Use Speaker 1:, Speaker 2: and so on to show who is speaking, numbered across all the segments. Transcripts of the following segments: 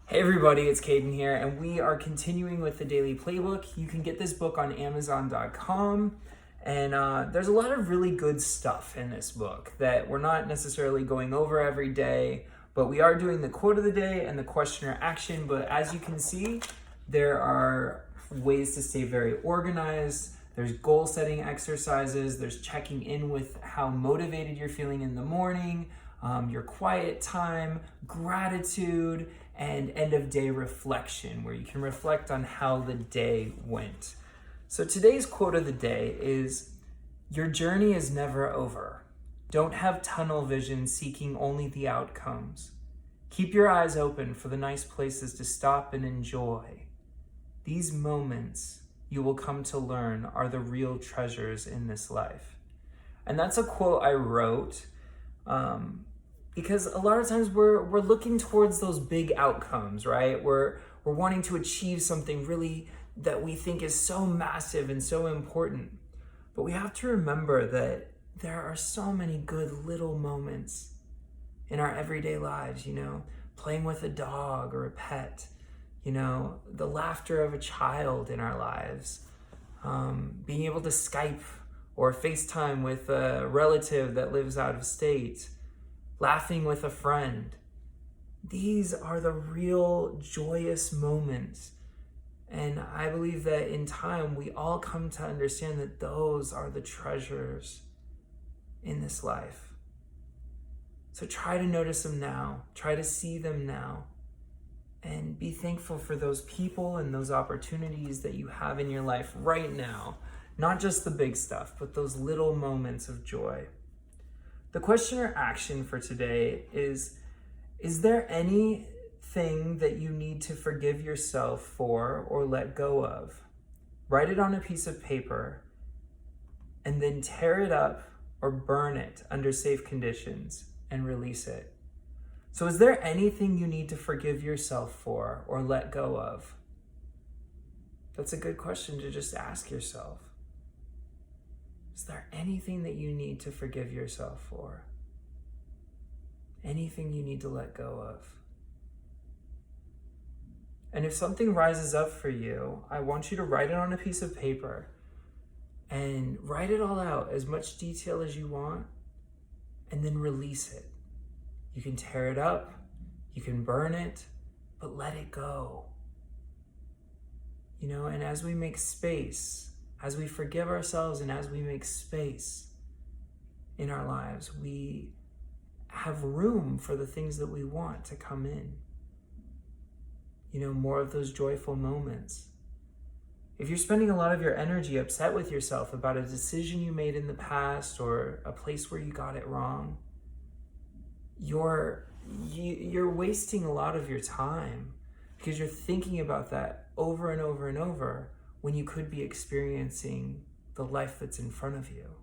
Speaker 1: Hey everybody, it's Caden here, and we are continuing with the Daily Playbook. You can get this book on Amazon.com, and there's a lot of really good stuff in this book that we're not necessarily going over every day, but we are doing the quote of the day and the question or action. But as you can see, there are ways to stay very organized. There's goal setting exercises. There's checking in with how motivated you're feeling in the morning, your quiet time, gratitude, and end of day reflection, where you can reflect on how the day went. So today's quote of the day is, "Your journey is never over. Don't have tunnel vision seeking only the outcomes. Keep your eyes open for the nice places to stop and enjoy. These moments you will come to learn are the real treasures in this life." And that's a quote I wrote because a lot of times we're looking towards those big outcomes, right? We're wanting to achieve something really that we think is so massive and so important. But we have to remember that there are so many good little moments in our everyday lives, playing with a dog or a pet, the laughter of a child in our lives, being able to Skype or FaceTime with a relative that lives out of state, laughing with a friend. These are the real joyous moments. And I believe that in time, we all come to understand that those are the treasures in this life. So try to notice them now, try to see them now, and be thankful for those people and those opportunities that you have in your life right now. Not just the big stuff, but those little moments of joy. The question or action for today is there anything that you need to forgive yourself for or let go of? Write it on a piece of paper and then tear it up or burn it under safe conditions and release it. So is there anything you need to forgive yourself for or let go of? That's a good question to just ask yourself. Is there anything that you need to forgive yourself for? Anything you need to let go of? And if something rises up for you, I want you to write it on a piece of paper and write it all out, as much detail as you want, and then release it. You can tear it up, you can burn it, but let it go. And as we make space, as we forgive ourselves and as we make space in our lives, we have room for the things that we want to come in. More of those joyful moments. If you're spending a lot of your energy upset with yourself about a decision you made in the past or a place where you got it wrong, you're wasting a lot of your time because you're thinking about that over and over and over, when you could be experiencing the life that's in front of you.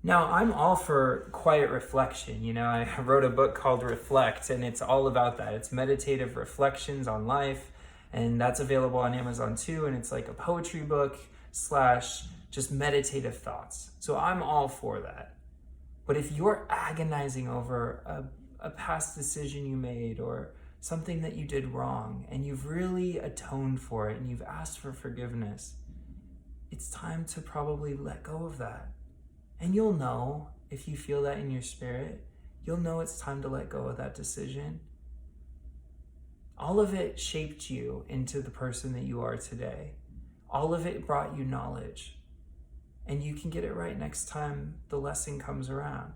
Speaker 1: Now, I'm all for quiet reflection. I wrote a book called Reflect, and it's all about that. It's meditative reflections on life, and that's available on Amazon too, and it's like a poetry book / just meditative thoughts. So I'm all for that. But if you're agonizing over a past decision you made or something that you did wrong, and you've really atoned for it and you've asked for forgiveness, it's time to probably let go of that. And you'll know, if you feel that in your spirit, you'll know it's time to let go of that decision. All of it shaped you into the person that you are today. All of it brought you knowledge. And you can get it right next time the lesson comes around.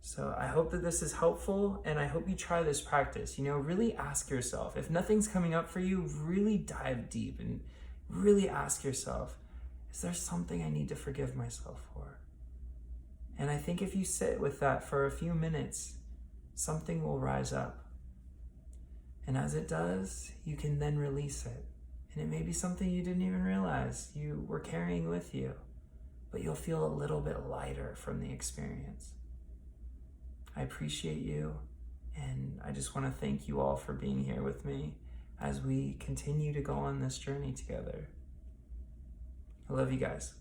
Speaker 1: So I hope that this is helpful, and I hope you try this practice. Really ask yourself, if nothing's coming up for you, really dive deep and really ask yourself, is there something I need to forgive myself for? And I think if you sit with that for a few minutes, something will rise up. And as it does, you can then release it. And it may be something you didn't even realize you were carrying with you, but you'll feel a little bit lighter from the experience. I appreciate you, and I just want to thank you all for being here with me as we continue to go on this journey together. I love you guys.